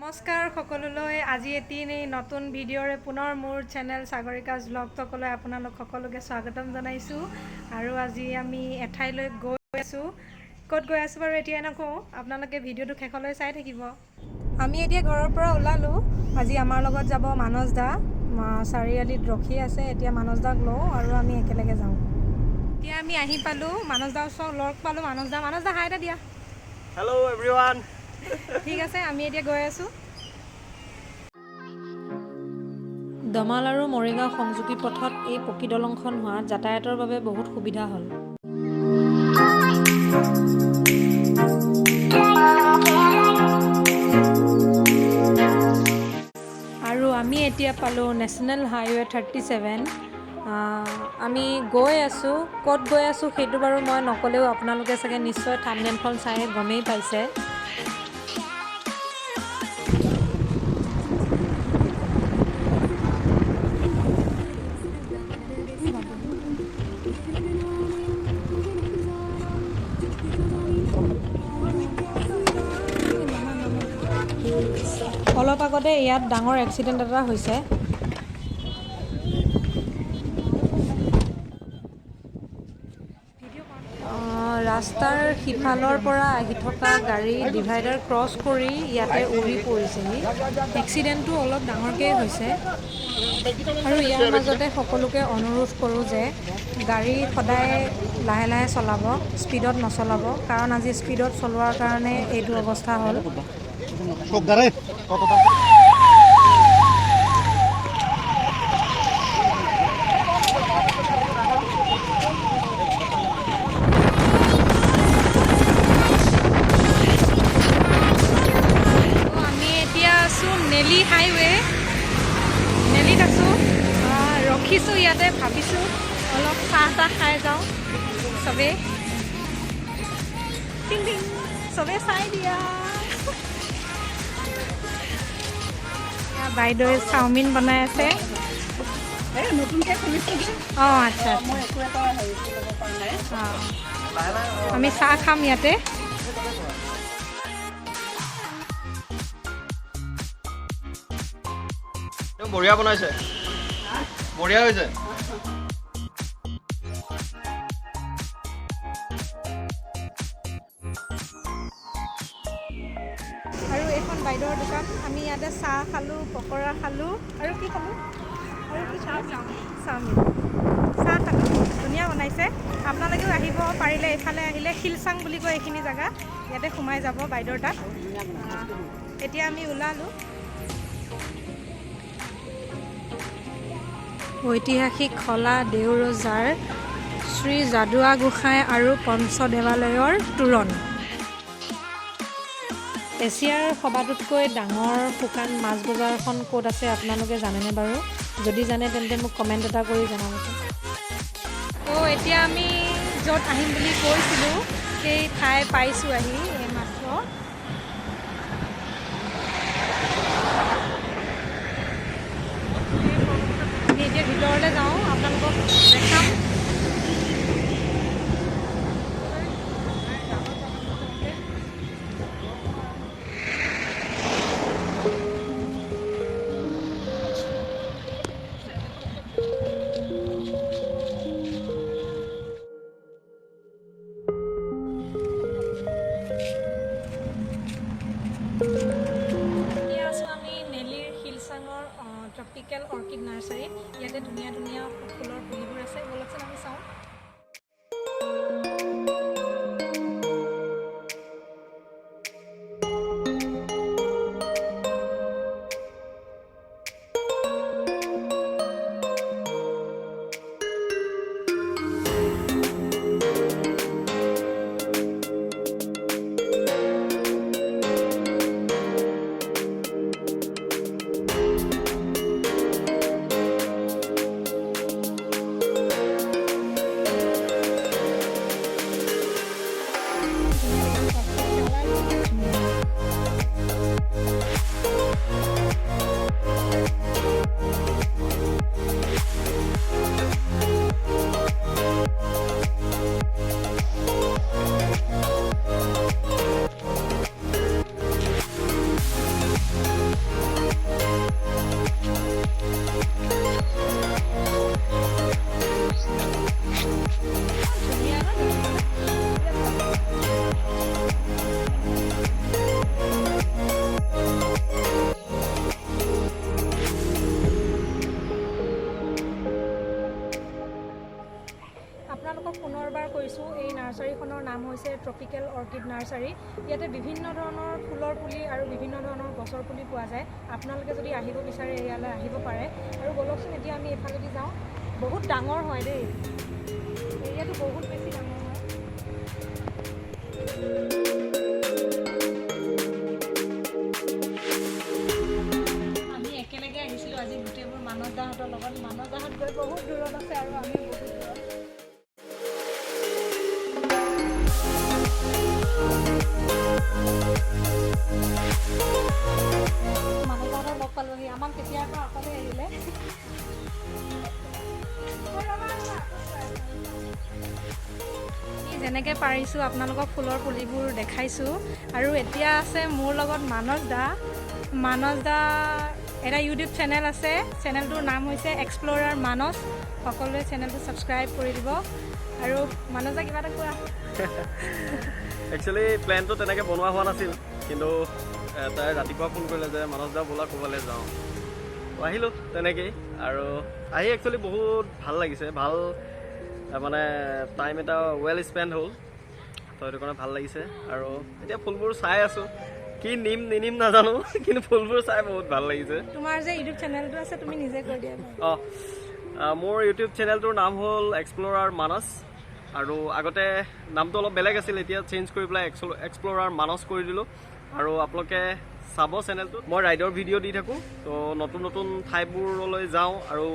নমস্কাৰ সকলোলৈ আজি এটি নতুন ভিডিঅ'ৰে পুনৰ মোৰ চেনেল সাগৰিকাজ ব্লগতকলৈ আপোনালোক সকলোকে স্বাগতম জনাইছোঁ আৰু আজি আমি এঠাইলৈ গৈ আছোঁ। ক'ত গৈ আছোঁ বাৰু এতিয়া নকওঁ, আপোনালোকে ভিডিঅ'টো শেষলৈ চাই থাকিব। আমি এতিয়া ঘৰৰ পৰা ওলালোঁ। আজি আমাৰ লগত যাব মানস দা, চাৰিআলিত ৰখি আছে। এতিয়া মানস দাক লওঁ আৰু আমি একেলগে যাওঁ। এতিয়া আমি আহি পালোঁ, মানস দাৰ ওচৰত লগ পালোঁ। মানস দা হাই এটা দিয়া। Hello' everyone. ঠিক আছে, আমি এতিয়া গৈ আছোঁ। দমাল আৰু মৰিগাঁও সংযোগী পথত এই পকী দলংখন হোৱাত যাতায়াতৰ বাবে বহুত সুবিধা হ'ল। আৰু আমি এতিয়া পালোঁ নেশ্যনেল হাইৱে 37। আমি গৈ আছোঁ, ক'ত গৈ আছোঁ সেইটো বাৰু মই নক'লেও আপোনালোকে চাগে নিশ্চয় থাম্বনেইলখন চাই গমেই পাইছে। অলপ আগতে ইয়াত ডাঙৰ এক্সিডেণ্ট এটা হৈছে। ৰাস্তাৰ সিফালৰ পৰা আহি থকা গাড়ী ডিভাইডাৰ ক্ৰছ কৰি ইয়াতে উৰি পৰিছেহি। এক্সিডেণ্টটো অলপ ডাঙৰকৈ হৈছে আৰু ইয়াৰ মাজতে সকলোকে অনুৰোধ কৰোঁ যে গাড়ী সদায় লাহে লাহে চলাব, স্পীডত নচলাব, কাৰণ আজি স্পীডত চলোৱাৰ কাৰণে এইটো অৱস্থা হ'ল। নেলি হাইৱে, নেলিত আছোঁ, ৰখিছোঁ ইয়াতে, ভাবিছোঁ অলপ চাহ তাহ খাই যাওঁ। চবেই চাই দিয়া। বাইদেৱে চাওমিন বনাই আছে। অঁ আচ্ছা, আমি চাহ খাম ইয়াতে। বঢ়িয়া বনাইছে, বঢ়িয়া হৈছে। আৰু এইখন বাইদেউৰ দোকান। আমি ইয়াতে চাহ খালোঁ, পকৰা খালোঁ আৰু কি খালোঁ, চাওমিন, চাহ খালোঁ। ধুনীয়া বনাইছে। আপোনালোকেও আহিব পাৰিলে, এইফালে আহিলে শিলচাং বুলি কয় এইখিনি জেগা, ইয়াতে সোমাই যাব বাইদেউৰ তাত। এতিয়া আমি ওলালোঁ। ঐতিহাসিক খলা দেউৰজাৰ শ্ৰী যাদুৱা গোসাঁই আৰু পঞ্চদেৱালয়ৰ তোৰণ। এছিয়াৰ সবাতোতকৈ ডাঙৰ শুকান মাছ বজাৰখন ক'ত আছে আপোনালোকে জানেনে বাৰু? যদি জানে তেন্তে মোক কমেণ্ট এটা কৰি জনাবচোন। ত' এতিয়া আমি য'ত আহিম বুলি কৈছিলোঁ সেই ঠাই পাইছোঁ আহি এইমাত্ৰ। আমি এতিয়া ভিতৰলৈ যাওঁ, আপোনালোকক দেখাম। এতিয়া আছোঁ আমি নেলিৰ শিলচাঙৰ ট্ৰপিকেল অৰ্কিড নাৰ্চাৰীত। ইয়াতে ধুনীয়া ধুনীয়া ফুলৰ পুলিবোৰ আছে, ব'লকচোন আমি চাওঁ। Tropical orchid nursery. ইয়াতে বিভিন্ন ধৰণৰ ফুলৰ পুলি আৰু বিভিন্ন ধৰণৰ গছৰ পুলি পোৱা যায়। আপোনালোকে যদি আহিব বিচাৰে ইয়ালৈ আহিব পাৰে। আৰু বলকচোন এতিয়া আমি এফালেদি যাওঁ। বহুত ডাঙৰ হয় দেই, এৰিয়াটো বহুত বেছি ডাঙৰ হয়। আমি একেলগে আহিছিলোঁ আজি গোটেইবোৰ মানস দাহঁতৰ লগত। মানস দাহঁত গৈ বহুত দূৰত আছে আৰু আমি বহুত দূৰত। মানস দাহঁতক লগ পালোহি। আমাক তেতিয়াৰ পৰা অকলে আহিলে। যেনেকৈ পাৰিছোঁ আপোনালোকক ফুলৰ পুলিবোৰ দেখাইছোঁ। আৰু এতিয়া আছে মোৰ লগত মানস দা। মানস দা এটা ইউটিউব চেনেল আছে, চেনেলটোৰ নাম হৈছে এক্সপ্ল'ৰাৰ মানস। সকলোৱে চেনেলটো ছাবস্ক্ৰাইব কৰি দিব। আৰু মানস দা কিবা এটা কোৱা। একচুৱেলি প্লেনটো তেনেকৈ বনোৱা হোৱা নাছিল, কিন্তু তাই ৰাতিপুৱা ফোন কৰিলে যে মানস দা ব'লা ক'ৰবালৈ যাওঁ, আহিলোঁ তেনেকেই। আৰু আহি একচুৱেলি বহুত ভাল লাগিছে, ভাল মানে টাইম এটা ৱেল স্পেণ্ড হ'ল, তো সেইটো কাৰণে ভাল লাগিছে। আৰু এতিয়া ফুলবোৰ চাই আছোঁ, কি নিনিম নাজানো, কিন্তু ফুলবোৰ চাই বহুত ভাল লাগিছে। তোমাৰ যে ইউটিউব চেনেলটো আছে তুমি নিজে কৈ দিয়া। মোৰ ইউটিউব চেনেলটোৰ নাম হ'ল এক্সপ্ল'ৰাৰ মানস। আৰু আগতে নামটো অলপ বেলেগ আছিল, এতিয়া চেঞ্জ কৰি পেলাই এক্সপ্ল'ৰাৰ মানস কৰি দিলোঁ। আৰু আপোনালোকে চাব চেনেলটোত, মই ৰাইডৰ ভিডিঅ' দি থাকোঁ। তো নতুন নতুন ঠাইবোৰলৈ যাওঁ আৰু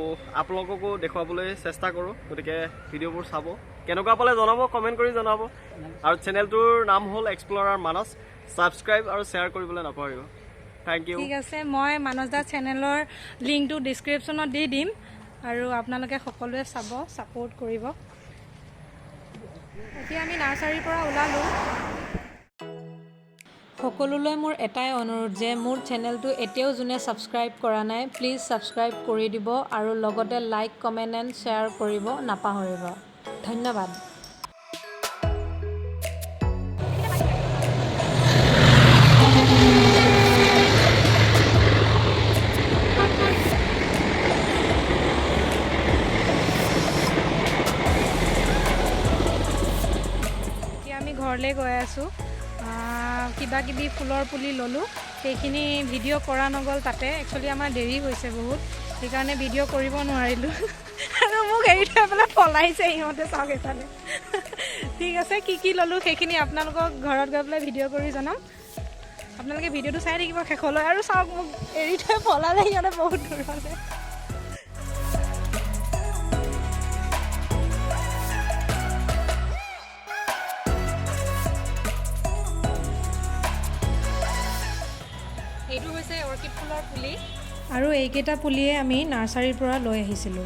আপোনালোককো দেখুৱাবলৈ চেষ্টা কৰোঁ। গতিকে ভিডিঅ'বোৰ চাব, কেনেকুৱা পালে জনাব, কমেণ্ট কৰি জনাব। আৰু চেনেলটোৰ নাম হ'ল এক্সপ্ল'ৰাৰ মানস। ছাবস্ক্ৰাইব আৰু শ্বেয়াৰ কৰিবলৈ নাপাহৰিব। Thank you. ঠিক আছে, মই মানস দা চেনেলৰ লিংকটো ডিছক্ৰিপশ্যনত দি দিম আৰু আপোনালোকে সকলোৱে চাব, ছাপোৰ্ট কৰিব। এতিয়া আমি নাৰ্চাৰীৰ পৰা ওলালোঁ। সকলোলৈ মোৰ এটাই অনুৰোধ যে মোৰ চেনেলটো এতিয়াও যোনে ছাবস্ক্ৰাইব কৰা নাই প্লিজ ছাবস্ক্ৰাইব কৰি দিব আৰু লগতে লাইক, কমেণ্ট এণ্ড শ্বেয়াৰ কৰিব নাপাহৰিব। ধন্যবাদ। এতিয়া আমি ঘৰলৈ গৈ আছোঁ। কিবা কিবি ফুলৰ পুলি ল'লোঁ, সেইখিনি ভিডিঅ' কৰা নগ'ল তাতে। একচুৱেলি আমাৰ দেৰি হৈছে বহুত, সেইকাৰণে ভিডিঅ' কৰিব নোৱাৰিলোঁ। আৰু মোক এৰি থৈ পেলাই পলাইছে সিহঁতে, চাওক এইফালে। ঠিক আছে, কি ল'লোঁ সেইখিনি আপোনালোকক ঘৰত গৈ পেলাই ভিডিঅ' কৰি জনাম। আপোনালোকে ভিডিঅ'টো চাই থাকিব শেষলৈ। আৰু চাওক মোক এৰি থৈ পলালে সিহঁতে বহুত দূৰলৈ। এইটো হৈছে অৰ্কিড ফুলৰ পুলি, আৰু এইকেইটা পুলিয়ে আমি নাৰ্চাৰীৰ পৰা লৈ আহিছিলোঁ।